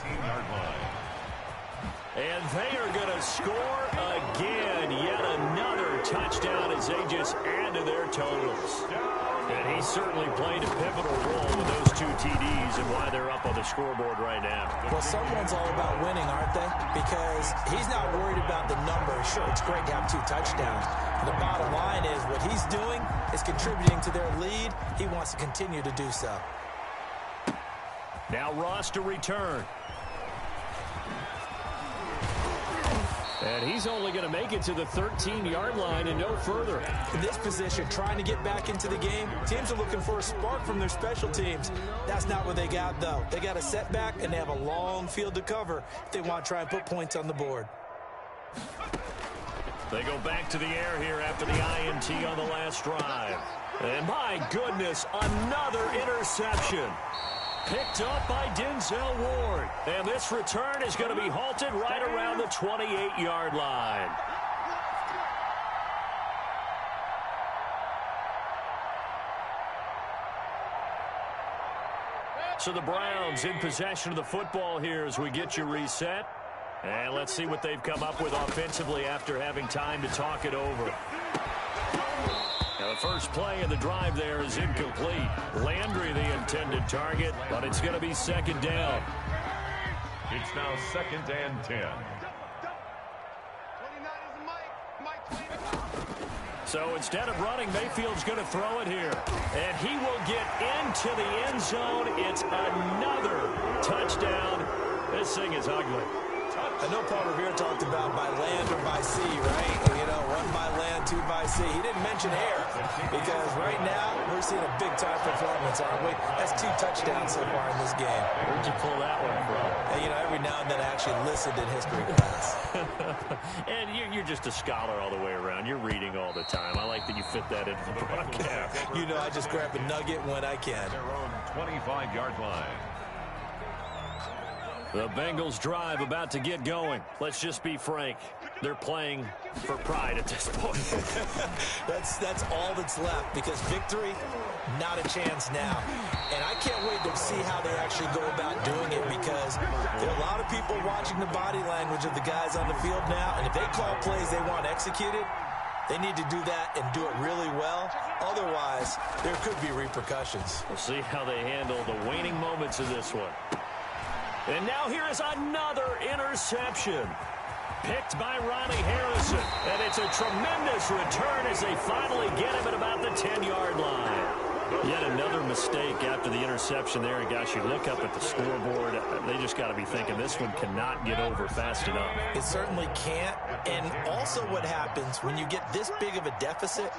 And they are going to score again. Yet another touchdown as they just add to their totals. And he certainly played a pivotal role with those 2 TDs and why they're up on the scoreboard right now. Well, someone's all about winning, aren't they? Because he's not worried about the numbers. Sure, it's great to have 2 touchdowns. The bottom line is what he's doing is contributing to their lead. He wants to continue to do so. Now Ross to return. And he's only going to make it to the 13-yard line and no further. In this position, trying to get back into the game, teams are looking for a spark from their special teams. That's not what they got, though. They got a setback, and they have a long field to cover if they want to try and put points on the board. They go back to the air here after the INT on the last drive. And my goodness, another interception. Picked up by Denzel Ward. And this return is going to be halted right around the 28-yard line. So the Browns in possession of the football here as we get you reset. And let's see what they've come up with offensively after having time to talk it over. Now the first play of the drive there is incomplete. Landry the intended target, but it's going to be 2nd down. It's now 2nd and 10. So instead of running, Mayfield's going to throw it here. And he will get into the end zone. It's another touchdown. This thing is ugly. I know Paul Revere talked about by land or by sea, right? You know, 1 by land, 2 by sea. He didn't mention air because right now we're seeing a big-time performance, aren't we? That's 2 touchdowns so far in this game. Where'd you pull that one from? And, you know, every now and then I actually listened in history class. And you're just a scholar all the way around. You're reading all the time. I like that you fit that into the broadcast. You know, I just grab a nugget when I can. Their own 25-yard line. The Bengals drive about to get going. Let's just be frank. They're playing for pride at this point. That's all that's left because victory, not a chance now. And I can't wait to see how they actually go about doing it because there are a lot of people watching the body language of the guys on the field now. And if they call plays they want executed, they need to do that and do it really well. Otherwise, there could be repercussions. We'll see how they handle the waning moments of this one. And now here is another interception. picked by Ronnie Harrison. And it's a tremendous return as they finally get him at about the 10-yard line. Yet another mistake after the interception there. And, gosh, you look up at the scoreboard. They just got to be thinking this one cannot get over fast enough. It certainly can't. And also what happens when you get this big of a deficit,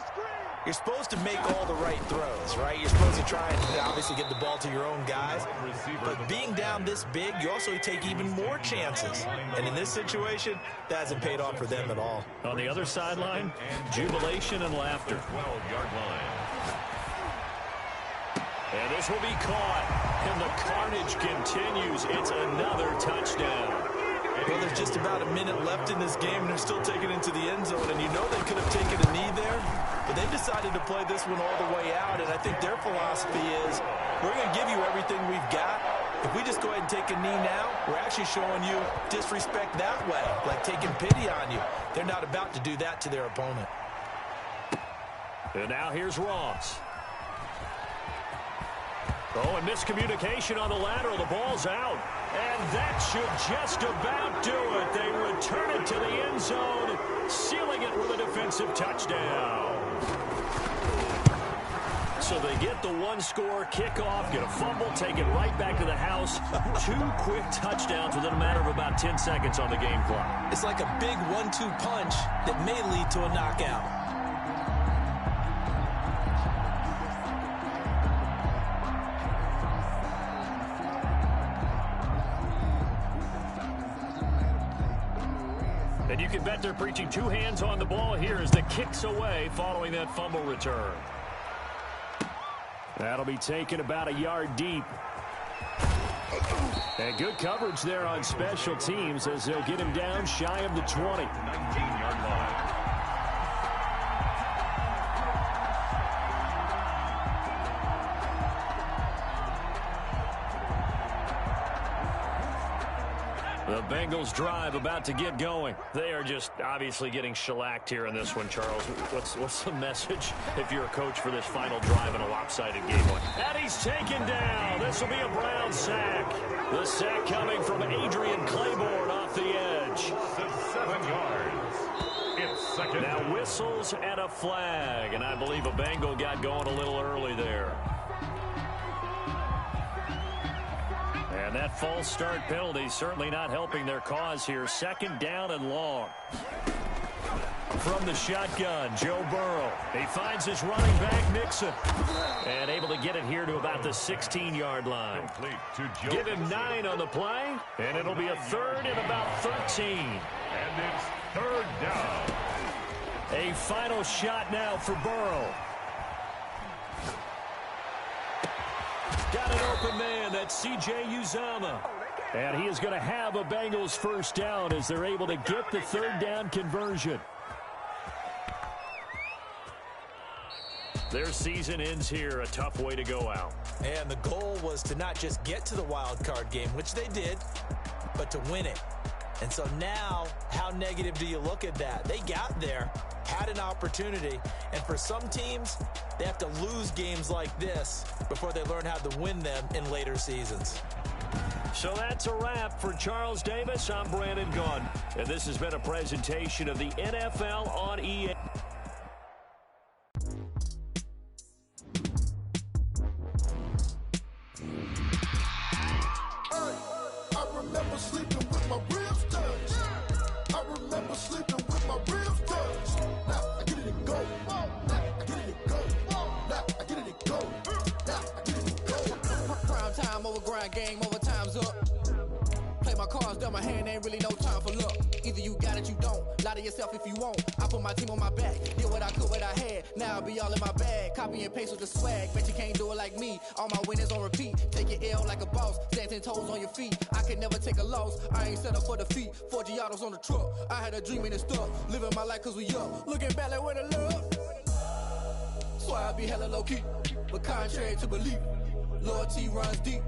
you're supposed to make all the right throws, right? You're supposed to try and obviously get the ball to your own guys. But being down this big, you also take even more chances. And in this situation, that hasn't paid off for them at all. On the other sideline, jubilation and laughter. 12-yard line. And this will be caught. And the carnage continues. It's another touchdown. Well, there's just about a minute left in this game, and they're still taking it into the end zone. And you know they could have taken a knee there, but they decided to play this one all the way out. And I think their philosophy is, we're going to give you everything we've got. If we just go ahead and take a knee now, we're actually showing you disrespect that way, like taking pity on you. They're not about to do that to their opponent. And now here's Ross. Oh, and miscommunication on the lateral. The ball's out. And that should just about do it. They return it to the end zone, sealing it with a defensive touchdown. So they get the one-score kickoff, get a fumble, take it right back to the house. 2 quick touchdowns within a matter of about 10 seconds on the game clock. It's like a big 1-2 punch that may lead to a knockout. And you can bet they're preaching 2 hands on the ball here as the kick's away following that fumble return. That'll be taken about a yard deep. And good coverage there on special teams as they'll get him down shy of the 20. 19-yard line. The Bengals drive about to get going. They are just obviously getting shellacked here in this one, Charles. What's the message if you're a coach for this final drive in a lopsided game one? And he's taken down. This will be a Brown sack. The sack coming from Adrian Claiborne off the edge. 7 yards. It's second. Now whistles and a flag. And I believe a Bengal got going a little early there. And that false start penalty certainly not helping their cause here. 2nd down and long. From the shotgun, Joe Burrow. He finds his running back, Mixon. And able to get it here to about the 16-yard line. Give him 9 on the play, and it'll be a 3rd and about 13. And it's 3rd down. A final shot now for Burrow. Got an open man. That's C.J. Uzama. And he is going to have a Bengals first down as they're able to get the 3rd down conversion. Their season ends here. A tough way to go out. And the goal was to not just get to the wild card game, which they did, but to win it. And so now, how negative do you look at that? They got there, had an opportunity, and for some teams, they have to lose games like this before they learn how to win them in later seasons. So that's a wrap for Charles Davis. I'm Brandon Gaudin, and this has been a presentation of the NFL on EA. I remember sleeping with my ribs touched. I remember sleeping with my ribs touched. Now I get it and go. Now I get it and go. Now I get it and go. Now I get it and go. Prime time over grind game, overtime's up. Play my cards, dealt my hand, ain't really no time for luck. Either you got it, you don't. Lie to yourself if you won't. I put my team on my back, did what I could, what I had. Now I'll be all in my bag, copy and paste with the swag. Bet you can't do it like me. All my winners on repeat. Take your L like a boss, stand 10 toes on your feet. I can never take a loss. I ain't set up for defeat. 4 Giottos on the truck. I had a dream and it stuck. Living my life cause we up. Looking back like where the love. Swear I be hella low key, but contrary to belief, loyalty runs deep.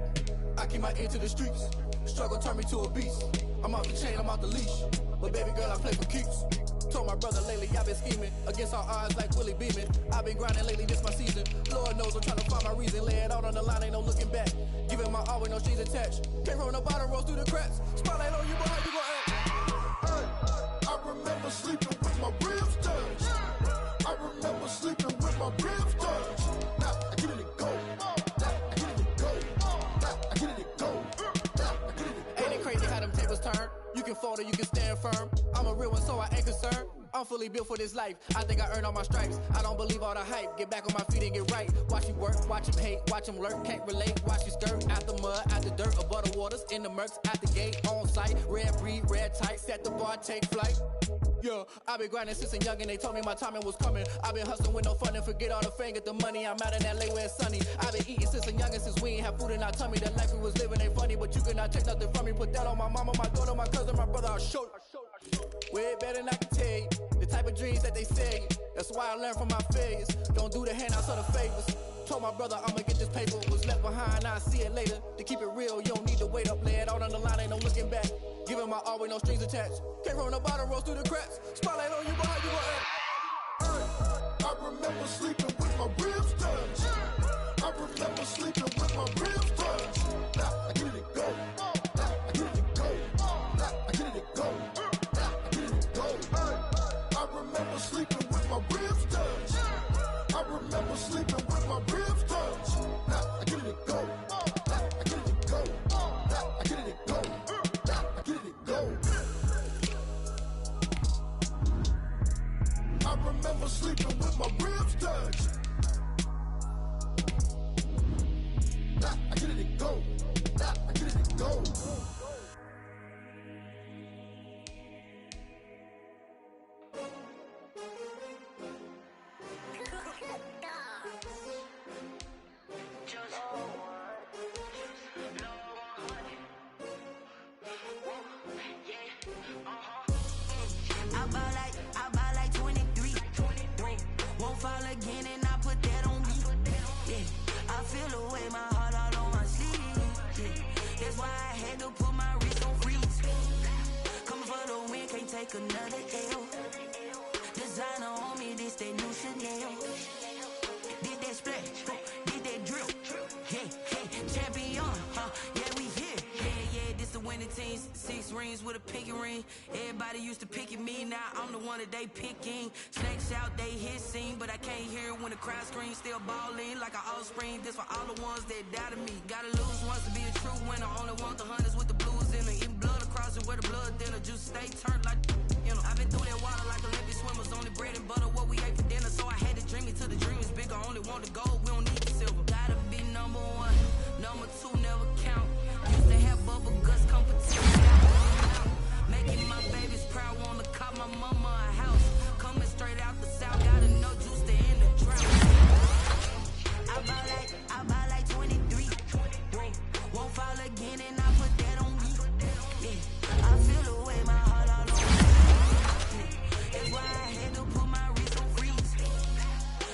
I keep my ear to the streets. Struggle turned me to a beast. I'm off the chain, I'm off the leash. But baby girl, I play for keeps. Told my brother lately I've been scheming against all odds like Willie Beeman. I've been grinding lately, this my season. Lord knows I'm trying to find my reason. Lay it out on the line, ain't no looking back. Giving my all with no strings attached. Came from the bottom, rose through the cracks. Spotlight on you, boy, how you gon' act? looking forward, you can stand firm. I'm a real one, so I ain't concerned. I'm fully built for this life. I think I earned all my stripes. I don't believe all the hype. Get back on my feet and get right. Watch you work, watch him hate, watch him lurk. Can't relate, watch you skirt. Out the mud, out the dirt, above the waters, in the murks, at the gate, on site. Red breed, red tight, set the bar, take flight. Yeah, I been grinding since a young and they told me my timing was coming. I been hustling with no fun and forget all the fame, get the money. I'm out in LA where it's sunny. I been eating since a young and since we ain't have food in our tummy. The life we was living ain't funny, but you cannot take nothing from me. Put that on my mama, my daughter, my cousin, my brother, I'll show you. Way better than I can tell you. The type of dreams that they say. That's why I learned from my failures. Don't do the handouts or the favors. Told my brother I'ma get this paper. Was left behind, I'll see it later. To keep it real, you don't need to wait up. Lay it out on the line, ain't no looking back. Giving my all with no strings attached. Came from the bottom, rose through the cracks. Spotlight on you, but how you gon' act? I remember sleeping with my ribs touched. I remember sleeping with my ribs touched. Now I get it and go. Now I get it and go. Now I get it and go. Now I get it and go. I remember sleeping with my ribs touched. I remember sleeping with my ribs touched. Now I get it and go. Now I get it and go. Now I get it and go. Now I get it and go. I remember sleeping with my ribs touched. Now I get it and go. Now I get it and go. I buy like 23. Won't fall again and I put that on me. Yeah, I feel the way, my heart all on my sleeve. Yeah, that's why I had to put my wrist on freeze. Coming for the win, can't take another L. Designer on me, this that new Chanel. Did that splash, did that drill. Yeah, champion, yeah, we here. Yeah, this the winning team. 6 rings with a pinky ring. Everybody used to pick at me, now I'm the one that they picking. Snakes out, they hit scene, but I can't hear it when the crowd screams. Still balling like an offspring. This for all the ones that doubted me. Gotta lose once to be a true winner. Only want the hunters with the blues in it. Eating blood across it where the blood thinner. Juice stay turned like, you know. I've been through that water like Olympic swimmers. Only bread and butter, what we ate for dinner. So I had to dream it till the dream is bigger. Only want the gold, we don't need the silver. Gotta be number 1, number 2 never count. Used to have bubble guts competition. Making my babies proud, wanna call my mama a house. Coming straight out the south, gotta know juice to end the drought. I buy like 23. Won't fall again and I put that on me. Yeah, I feel the way, my heart all on me. That's why I had to put my wrist on freeze.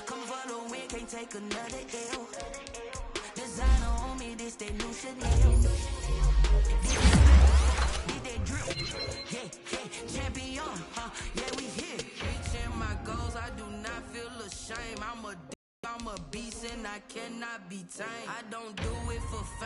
Coming for the win, can't take another L. Designer on me, this that new Chanel. Did that drill. Yeah, champion, yeah, we here. Reaching my goals, I do not feel ashamed. I'm a beast and I cannot be tamed. I don't do it for fame.